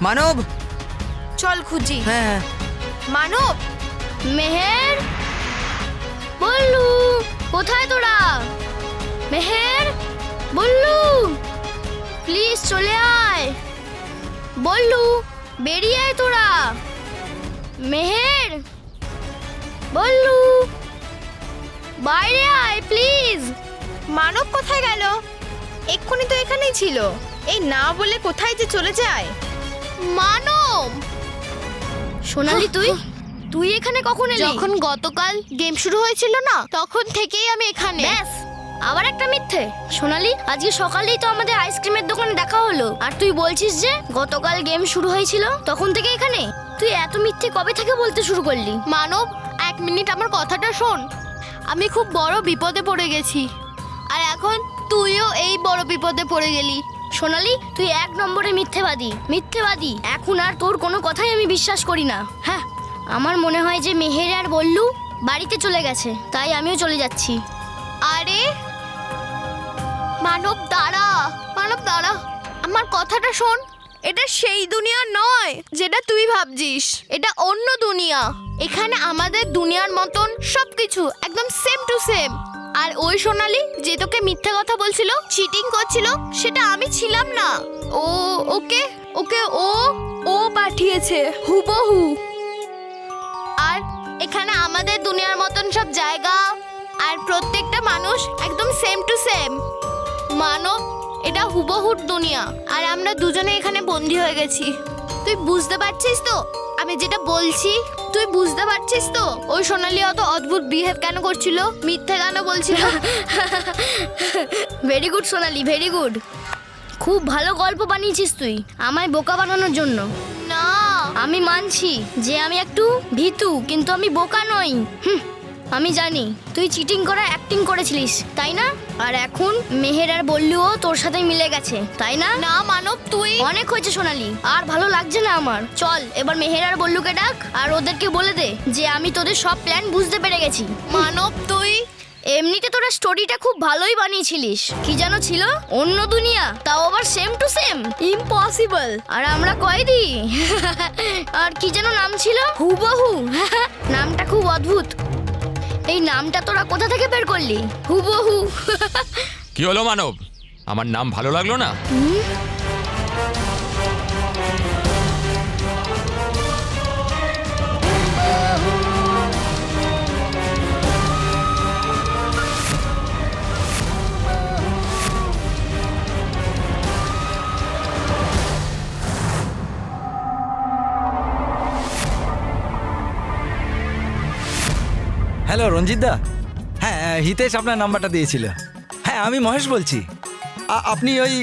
মানব, চল খুঁজি। হ্যাঁ মানব, মেহের, বল্লু, কোথায় তোরা? মেহের, বল্লু, প্লিজ চলে আয়। বল্লু, বেরিয়ে আয় তোরা। মেহের, বল্লু, বাইরে আয় প্লিজ। মানব কোথায় গেল? এক্ষুনি তো এখানেই ছিল। এই না বলে কোথায় যে চলে যায়। মানব, সোনালি, তুই এখানে কখন এলি? যখন গতকাল গেম শুরু হয়েছিল না, তখন থেকেই আমি এখানে। ব্যাস, আবার একটা মিথ্যে। সোনালি, আজকে সকালেই তো আমাদের আইসক্রিমের দোকানে দেখা হলো, আর তুই বলছিস যে গতকাল গেম শুরু হয়েছিল তখন থেকে এখানে। তুই এত মিথ্যে কবে থেকে বলতে শুরু করলি? মানব, 1 মিনিট আমার কথাটা শোন। আমি খুব বড় বিপদে পড়ে গেছি, আর এখন তুইও এই বড় বিপদে পড়ে গেলি। সোনালি, তুই 1 নম্বরে মিথ্যেবাদী। এখন আর তোর কোনো কথাই আমি বিশ্বাস করি না। হ্যাঁ, আমার মনে হয় যে মেহের আর বল্লু বাড়িতে চলে গেছে, তাই আমিও চলে যাচ্ছি। আরে মানব দাঁড়া, আমার কথাটা শোন। এটা সেই দুনিয়া নয় যেটা তুই ভাবছিস। এটা অন্য দুনিয়া। এখানে আমাদের দুনিয়ার মতন সবকিছু একদম সেম টু সেম। আর ওই সোনালি যে তোকে মিথ্যা কথা বলছিল, চিটিং করছিল, সেটা আমি ছিলাম না। ওকে ও পাঠিয়েছে হুবহু। আর এখানে আমাদের দুনিয়ার মতন সব জায়গা আর প্রত্যেকটা মানুষ একদম সেম টু সেম। মানব, এটা হুবহুর দুনিয়া, আর আমরা দুজনে এখানে বন্দি হয়ে গেছি। তুই বুঝতে পারছিস তো আমি যেটা বলছি? তুই বুঝতে পারছিস তো ওই সোনালি অত অদ্ভুত বিহেভ কেন করছিল, মিথ্যে কেন বলছিল? ভেরি গুড সোনালি, ভেরি গুড। খুব ভালো গল্প বানিয়েছিস তুই আমায় বোকা বানানোর জন্য। না, আমি মানছি যে আমি একটু ভীতু, কিন্তু আমি বোকা নই। আমি জানি তুই চিটিং করা অ্যাক্টিং করেছিলিস, তাই না? আর এখন মেহের আর বল্লুও তোর সাথে মিলে গেছে, তাই না? না মানব, তুই অনেক হয়েছে সোনালি, আর ভালো লাগছে না আমার। চল এবার মেহের আর বল্লুকে ডাক, আর ওদেরকে বলে দে যে আমি তোদের সব প্ল্যান বুঝতে পেরে গেছি। মানব, তুই এমনিতে তোরা স্টোরিটা খুব ভালোই বানিয়েছিলিস। কি যেন ছিল? অন্য দুনিয়া, তাও আবার সেম টু সেম। ইম্পসিবল। আর আমরা কয়েদি। আর কি যেন নাম ছিল? হুবহু। নামটা খুব অদ্ভুত। এই নামটা তোরা কোথা থেকে বের করলি? হুবহু। কি হলো মানব, আমার নাম ভালো লাগলো না? হ্যালো রঞ্জিত দা। হ্যাঁ, হিতেশ আপনার নাম্বারটা দিয়েছিল। হ্যাঁ, আমি মহেশ বলছি। আপনি ওই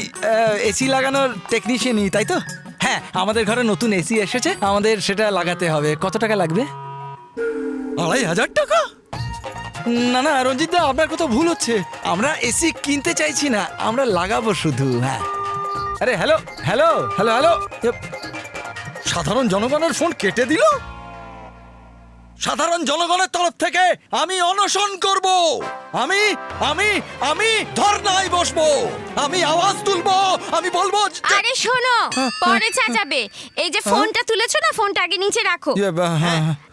এসি লাগানোর টেকনিশিয়ানই, তাই তো? হ্যাঁ, আমাদের ঘরে নতুন এসি এসেছে, আমাদের সেটা লাগাতে হবে। কত টাকা লাগবে? 2,500 টাকা? না না রঞ্জিত দা, আপনার কোথাও ভুল হচ্ছে। আমরা এসি কিনতে চাইছি না, আমরা লাগাবো শুধু। হ্যাঁ। আরে হ্যালো হ্যালো হ্যালো হ্যালো, সাধারণ জনগণের ফোন কেটে দিল। সাধারণ জনগণের তরফ থেকে আমি অনশন করব, আমি আমি আমি ধর্নায় বসবো, আমি আওয়াজ তুলবো, আমি বলবো। আরে শোনো, পরে চেঁচাবে। এই যে ফোনটা তুলেছো না, ফোনটা আগে নিচে রাখো।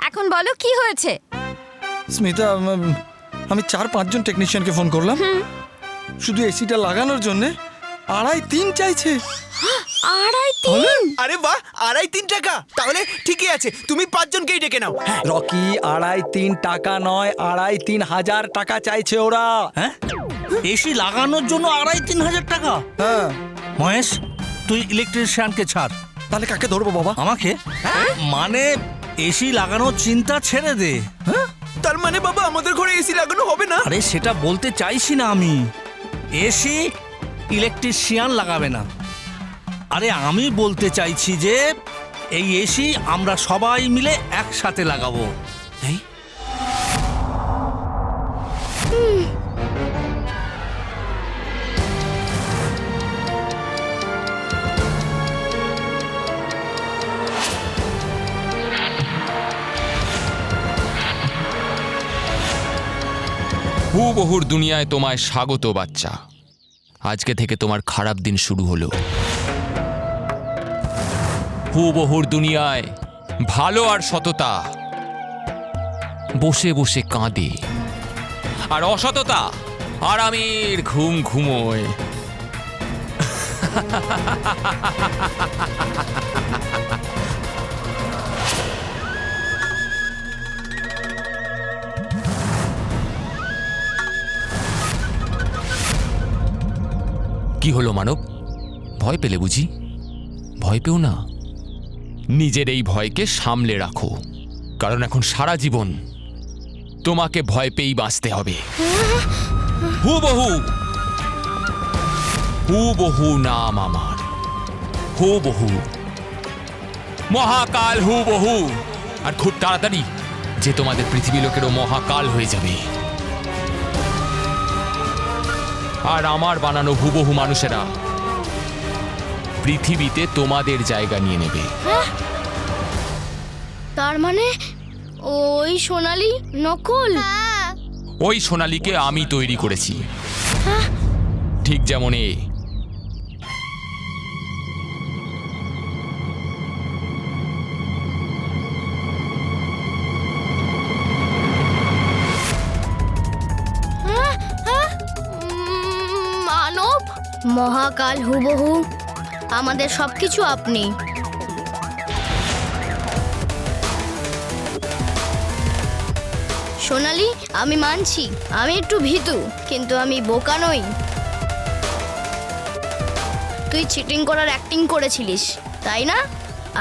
এখন বলো কি হয়েছে? স্মিতা, আমি 4-5 জন টেকনিশিয়ানকে ফোন করলাম, শুধু এসিটা লাগানোর জন্য 2.5-3 চাইছে। 2.5-3? আরে বাহ, 2.5-3 টাকা। তাহলে ঠিকই আছে, তুমি 5 জনকেই ডেকে নাও। রকি, 2.5-3 টাকা নয়, 2.5-3 হাজার টাকা চাইছে ওরা। হ্যাঁ, এসি লাগানোর জন্য 2.5-3 হাজার টাকা? হ্যাঁ। মহেশ, তুই ইলেকট্রিশিয়ানকে ছাড়। তাহলে কাকে ধরবো বাবা? আমাকে? মানে এসি লাগানোর চিন্তা ছেড়ে দে। তার মানে বাবা আমাদের ঘরে এসি লাগানো হবে না? আরে সেটা বলতে চাইছি না আমি। এসি ইলেকট্রিশিয়ান লাগাবে না। আরে আমি বলতে চাইছি যে এই এসি আমরা সবাই মিলে একসাথে লাগাবো। এই হুবহুর দুনিয়ায় তোমায় স্বাগত বাচ্চা। আজকে থেকে তোমার খারাপ দিন শুরু হলো। হুবহুর দুনিয়ায় ভালো আর সততা বসে বসে কাঁদে, আর অসততা আরামের ঘুম ঘুমোয়। কি হলো মানব, ভয় পেলে বুঝি? ভয় পেও না, নিজের এই ভয়কে সামলে রাখো, কারণ এখন সারা জীবন তোমাকে ভয় পেয়েই বাঁচতে হবে। হুবহু হুবহু নাম আমার, হুবহু মহাকাল হুবহু। আর খুব তাড়াতাড়ি যে তোমাদের পৃথিবী লোকেরও মহাকাল হয়ে যাবে, আর আমার বানানো হুবহু মানুষেরা পৃথিবীতে তোমাদের জায়গা নিয়ে নেবে। তার মানে ওই সোনালি নকল? হ্যাঁ, ওই সোনালীকে আমি তৈরি করেছি, ঠিক যেমন এ। মানব, মহাকাল হুবহু আমাদের সবকিছু আপনি। সোনালি, আমি মানছি আমি একটু ভীতু, কিন্তু আমি বোকা নই। তুই চিটিং করার অ্যাক্টিং করেছিলিস, তাই না?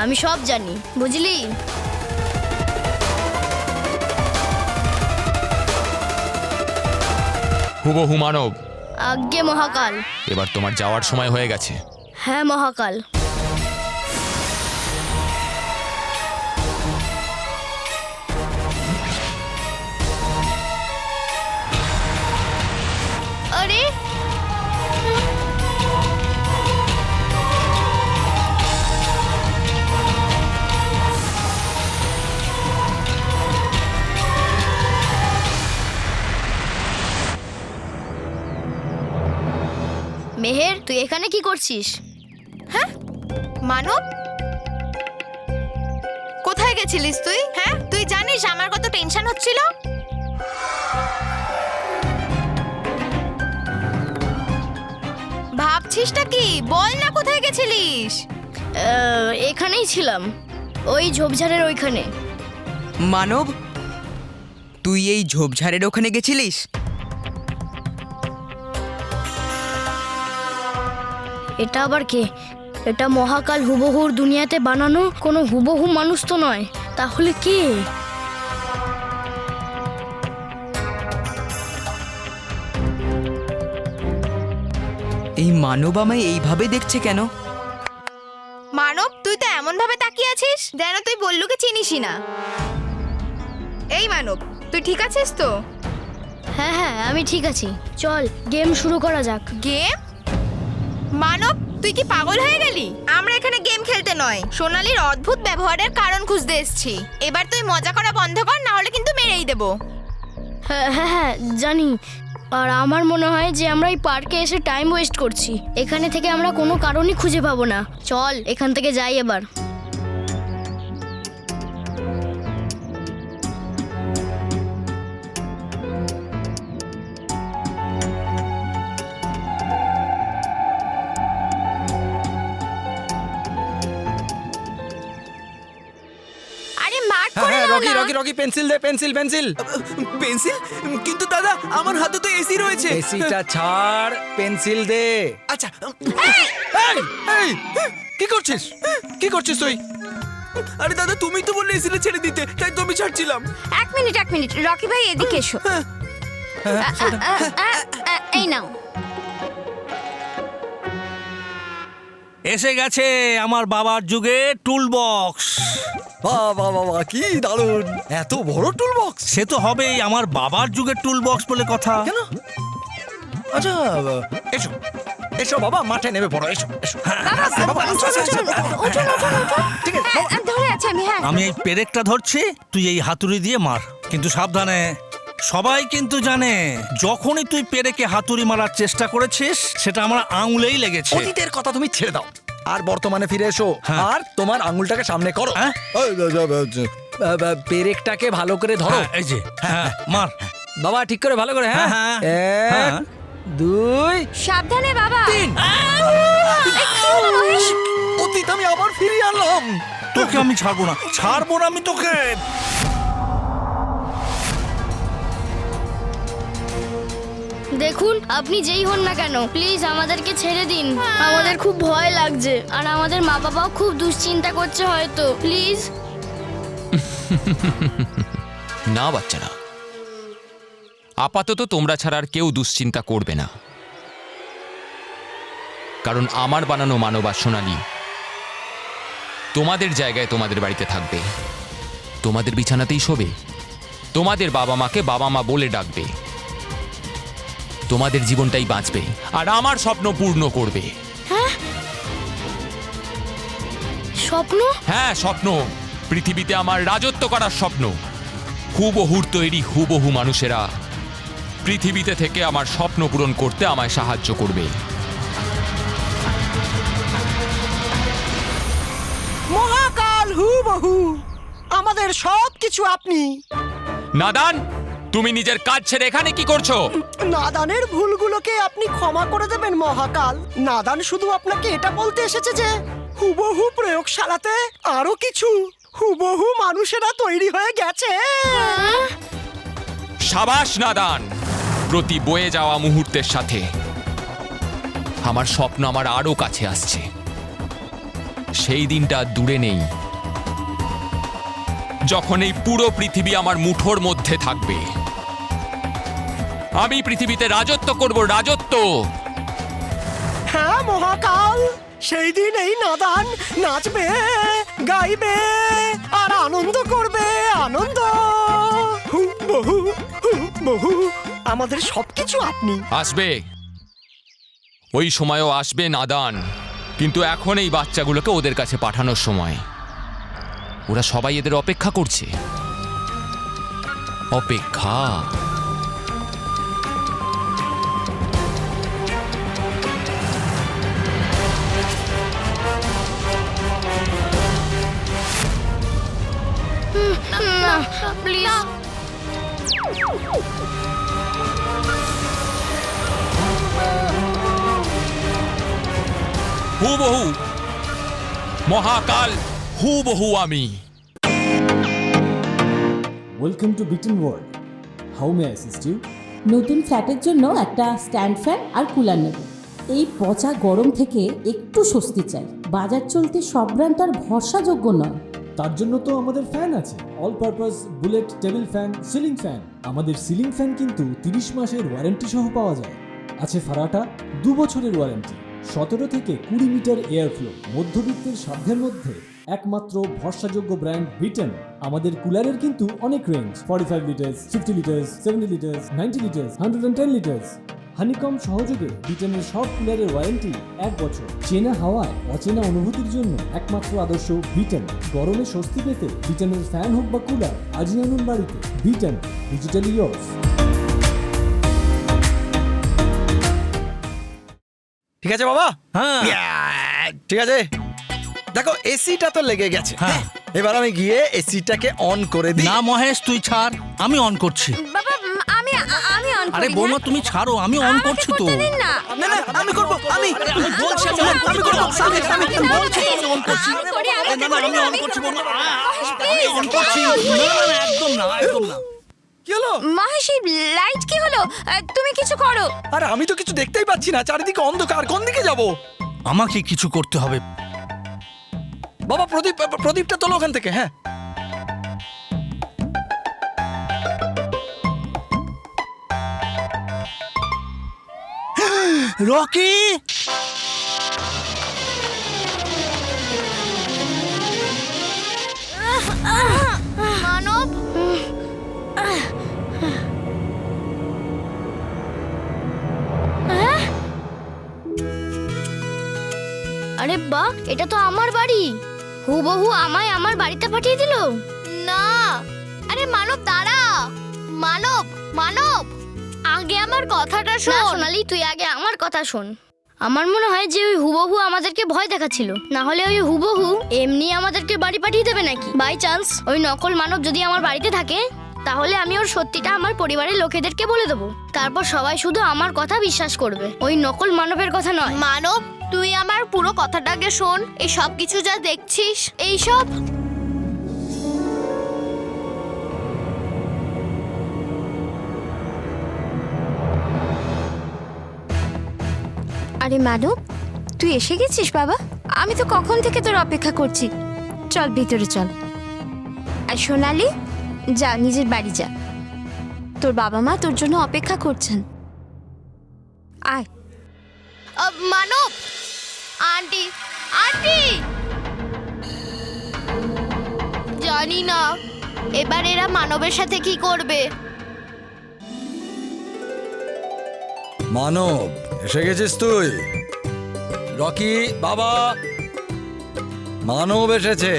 আমি সব জানি, বুঝলি? হুবহু মানব, আজ্ঞে মহাকাল। এবার তোমার যাওয়ার সময় হয়ে গেছে। হ্যাঁ মহাকাল। আরে মেহের, তুই এখানে কি করছিস? মানব, কোথায় গেছিলিস তুই? হ্যাঁ, তুই জানিস আমার কত টেনশন হচ্ছিল? ভাবছিসটা কি? বল না, কোথায় গেছিলিস? এখানেই ছিলাম, ওই ঝোপঝাড়ের ওইখানে। মানব, তুই এই ঝোপঝাড়ের ওখানে গেছিলিস? এটা আবার কে? এটা মহাকাল হুবহুর দুনিয়াতে বানানো কোনো হুবহু মানুষ তো নয়, তাহলে কে? এই মানব আমায় এইভাবে দেখছে কেন? মানব, তুই তো এমন ভাবে তাকিয়ে আছিস যেন তুই বল্লুকে চিনিসই না। এই মানব, তুই ঠিক আছিস তো? হ্যাঁ হ্যাঁ, আমি ঠিক আছি। চল গেম শুরু করা যাক। গেম? মানব, তুই কি পাগল হয়ে গেলি? আমরা এখানে গেম খেলতে নয়, সোনালীর অদ্ভুত ব্যবহারের কারণ খুঁজতে এসেছি। এবার তুই মজা করা বন্ধ কর, না হলে কিন্তু মেরেই দেবো। হ্যাঁ হ্যাঁ হ্যাঁ, জানি। আর আমার মনে হয় যে আমরা এই পার্কে এসে টাইম ওয়েস্ট করছি। এখানে থেকে আমরা কোনো কারণই খুঁজে পাবো না। চল এখান থেকে যাই এবার। আরে মার হ্যাঁ করে হ্যাঁ, দাও রকি না। রকি রকি, পেন্সিল দে, পেন্সিল পেন্সিল। পেন্সিল? কিন্তু দাদা, আমার হাতে তো এসি রয়েছে। এসিটা ছাড়, পেন্সিল দে। আচ্ছা, এই এই, কি করছিস? কি করছিস তুই? আরে দাদা, তুমি তো বললে এসিটা ছেড়ে দিতে, তাই তো আমি ছাড়ছিলাম। এক মিনিট রকি ভাই এদিকে এসো। এই নাও। এসে গেছে আমার বাবার যুগে টুল বক্স। বাহ বাহ বাহ বাহ, কি দারুণ! এত বড় টুল বক্স! সে তো হবেই, আমার বাবার যুগের টুল বক্স বলে কথা। কেন? আচ্ছা, এসো এসো বাবা, মাঠে নেমে পড়ো, এসো এসো। বাবা, আস্তে, আস্তে, আস্তে। ঠিক আছে বাবা। ধরে আছে আমি। হ্যাঁ, আমি এই পেরেকটা ধরছি, তুই এই হাতুড়ি দিয়ে মার, কিন্তু সাবধানে। সবাই কিন্তু জানে যখনই তুই পেরেকে হাতুড়ি মারার চেষ্টা করেছিস সেটা আমার আঙুলেই লেগেছে। অতীতের কথা তুমি ছেড়ে দাও। আর বর্তমানে ফিরে এসো হ্যাঁ। আর তোমার আঙুলটাকে সামনে করো হ্যাঁ? পেরেকটাকে ভালো করে ধরো হ্যাঁ, এই যে হ্যাঁ, মার বাবা ঠিক করে ভালো করে, হ্যাঁ হ্যাঁ, এক হ্যাঁ। দুই সাবধানে বাবা। তিন। অতীত আমি আবার ফিরিয়ে আনলাম। তোকে আমি ছাড়বো না আমি তোকে। দেখুন আপনি যেই হন না কেন প্লিজ আমাদেরকে ছেড়ে দিন, আমাদের খুব ভয় লাগছে আর আমাদের মা বাবাও খুব দুশ্চিন্তা করছে হয়তো, প্লিজ। না বাচ্চারা, আপাতত তোমরা ছাড়া আর কেউ দুশ্চিন্তা করবে না, কারণ আমার বানানো মানব আর সোনালি তোমাদের জায়গায় তোমাদের বাড়িতে থাকবে, তোমাদের বিছানাতেই শোবে, তোমাদের বাবা মাকে বাবা মা বলে ডাকবে, তোমাদের জীবনটাই বাঁচবে আর আমার স্বপ্ন পূর্ণ করবে। স্বপ্ন? হ্যাঁ স্বপ্ন, পৃথিবীতে আমার রাজত্ব করার স্বপ্ন। হুবহুর তৈরি হুবহু মানুষেরা পৃথিবীতে থেকে আমার স্বপ্ন পূরণ করতে আমায় সাহায্য করবে। মহাকাল হুবহু আমাদের সব কিছু আপনি। নাদান, তুমি নিজের কাজ ছেড়ে এখানে কি করছো? নাদানের ভুলগুলোকে আপনি ক্ষমা করে দেবেন মহাকাল। নাদান শুধু আপনাকে এটা বলতে এসেছে যে হুবহু প্রয়োগশালাতে আরো কিছু হুবহু মানুষেরা তৈরি হয়ে গেছে। সাবাস নাদান, প্রতি বয়ে যাওয়া মুহূর্তের সাথে আমার স্বপ্ন আমার আরো কাছে আসছে। সেই দিনটা দূরে নেই যখন এই পুরো পৃথিবী আমার মুঠোর মধ্যে থাকবে। আমি পৃথিবীতে রাজত্ব করব, রাজত্ব। হ্যাঁ মহাকাল, সেই দিন এই নাদান নাচবে, গাইবে আর আনন্দ করবে, আনন্দ। হুবহু হুবহু আমাদের সবকিছু আপনি। আসবে, ওই সময়ও আসবে নাদান, কিন্তু এখন এই বাচ্চাগুলোকে ওদের কাছে পাঠানোর সময়। ওরা সবাই এদের অপেক্ষা করছে, অপেক্ষা। না প্লিজ। হুবহু মহাকাল, হুবহু আমি। Welcome to Beaton world. How may I assist you? নতুন ফ্ল্যাটের জন্য একটা স্ট্যান্ড ফ্যান আর কুলার নেব। এই পচা গরম থেকে একটু স্বস্তি চাই। বাজার চলতে সব ব্র্যান্ড আর ভরসাযোগ্য নয়। তার জন্য তো আমাদের ফ্যান আছে, all purpose bullet table fan, ceiling fan. আমাদের সিলিং ফ্যান কিন্তু 30 মাসের ওয়ারেন্টি সহ পাওয়া যায়। আছে ফারাটা 2 বছরের ওয়ারেন্টি, 17 থেকে 20 মিটার এয়ার ফ্লো, মধ্যবিত্তের সাধ্যের মধ্যে একমাত্র ভরসাযোগ্য ব্র্যান্ড বিটন। আমাদের কুলারের কিন্তু অনেক range, 45 litres, 50 litres, 70 litres, 90 litres, 110 litres. Honeycomb সহযোগে বিটনের সব কুলারের ওয়ারেন্টি 1 বছর। চেনা হাওয়ায় অচেনা অনুভূতির জন্য একমাত্র আদর্শ বিটন। গরমে স্বস্তি পেতে বিটনের ফ্যান হোক বা কুলার, আজই আনুন বাড়িতে। Vuitton, digitally years. ঠিক আছে বাবা, হ্যাঁ ঠিক আছে। দেখো এসিটা তো লেগে গেছে, হ্যাঁ। এবার আমি গিয়ে এসিটাকে অন করে দিই। না মহেশ, তুই ছাড়, আমি অন করছি। বাবা আমি অন করি। আরে বৌমা তুমি ছাড়ো, আমি অন করছি তো। দিন না। না না আমি করব, আমি বলছি আমি অন করছি, আমি বলছি তো আমি অন করছি। আমি করি, আমি না, না, আমি অন করছি বৌমা। আমি অন করছি। না, না, একদম না, একদম না। কি হলো? মহেশী, লাইট কি হলো? তুমি কিছু করো। আরে আমি তো কিছু দেখতেই পাচ্ছি না, চারিদিকে অন্ধকার, কোন দিকে যাব? আমাকে কিছু করতে হবে। বাবা প্রদীপটা তোলো ওখান থেকে। হ্যাঁ রকি, মানব, আরে বাহ, এটা তো আমার বাড়ি। হুবহু আমায় আমার বাড়িতে পাঠিয়ে দিল। না, আরে মানব দাঁড়া। মানব, মানব, আগে আমার কথাটা না শোন। সোনালি, তুই আগে আমার কথা শোন। আমার মনে হয় যে ওই হুবহু আমাদেরকে ভয় দেখাচ্ছিল, না হলে ওই হুবহু এমনি আমাদেরকে বাড়ি পাঠিয়ে দেবে নাকি? বাই চান্স ওই নকল মানব যদি আমার বাড়িতে থাকে, তাহলে আমি ওর সত্যিটা আমার পরিবারের লোকেদেরকে বলে দেবো। তারপর সবাই শুধু আমার কথা বিশ্বাস করবে, ওই নকল মানবের কথা নয়। মানব, তুই আমার পুরো কথাটাকে শোন। এই সব কিছু যা দেখছিস, এই সব আরে মানব, তুই এসে গেছিস বাবা? আমি তো কখন থেকে তোর অপেক্ষা করছি। চল ভিতরে চল। আর সোনালি, যা নিজের বাড়ি যা, তোর বাবা মা তোর জন্য অপেক্ষা করছেন। আয়। মানব, আন্টি আন্টি, জানি না এবার এরা মানবের সাথে কি করবে। মানব, এসে গেছিস তুই? রকি বাবা, মানব এসেছে।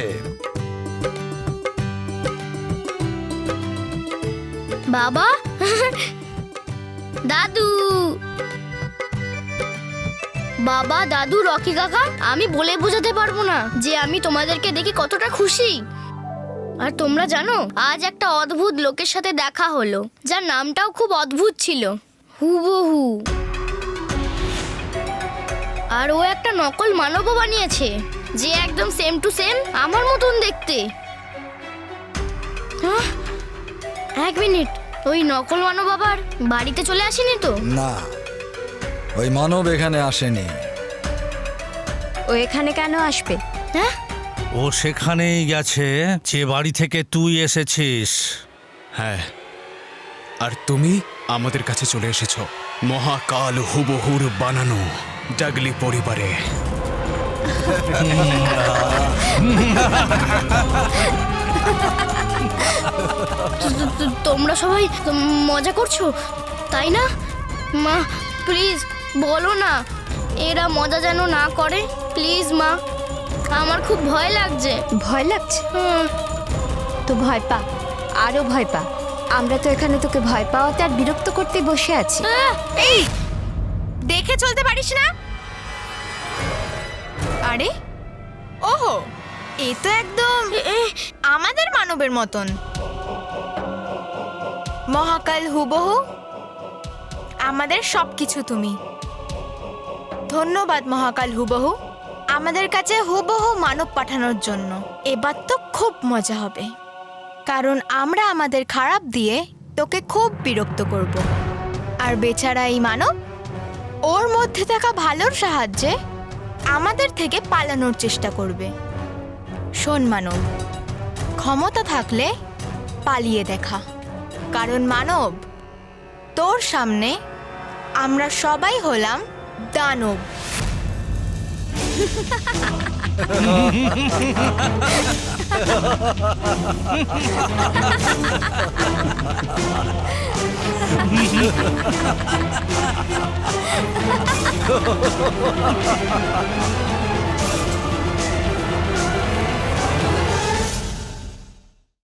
বাবা, দাদু, বাবা, দাদু, রকি কাকা, আমি বলে বোঝাতে পারবো না যে আমি তোমাদেরকে দেখে কতটা খুশি। আর তোমরা জানো, আজ একটা অদ্ভুত লোকের সাথে দেখা হলো, যার নামটাও খুব অদ্ভুত ছিল, হুবহু। আর ও একটা নকল মানবও বানিয়েছে, যে একদম সেম টু সেম আমার মতন দেখতে। এক মিনিট, ওই নকল মানব আবার বাড়িতে চলে আসেনি তো? না, ওই মানব এখানে আসেনি। ও এখানে কেন আসবে? হ্যাঁ, ও সেখানেই গেছে যে বাড়ি থেকে তুই এসেছিস। হ্যাঁ, আর তুমি আমাদের কাছে চলে এসেছো মহাকাল হুবহুর বানানো ডাগলি পরিবারে। তোমরা সবাই মজা করছো তাই না? মা প্লিজ বলো না, এরা মজা যেন না করে, প্লিজ মা, আমার খুব ভয় লাগছে। ভয় লাগছে? তো ভয় পা, আরো ভয় পা। আমরা তো এখানে তোকে ভয় পাওয়াতে আর বিরক্ত করতে বসে আছি। এই দেখে চলতে পারিস না? আরে ওহো, এ তো একদম আমাদের মানবের মতন। মহাকাল হুবহু আমাদের সবকিছু তুমি। ধন্যবাদ মহাকাল হুবহু, আমাদের কাছে হুবহু মানব পাঠানোর জন্য। এবার তো খুব মজা হবে, কারণ আমরা আমাদের খারাপ দিয়ে তোকে খুব বিরক্ত করব। আর বেচারা এই মানব ওর মধ্যে থাকা ভালোর সাহায্যে আমাদের থেকে পালানোর চেষ্টা করবে। শোন মানব, ক্ষমতা থাকলে পালিয়ে দেখা, কারণ মানব তোর সামনে আমরা সবাই হলাম দানব।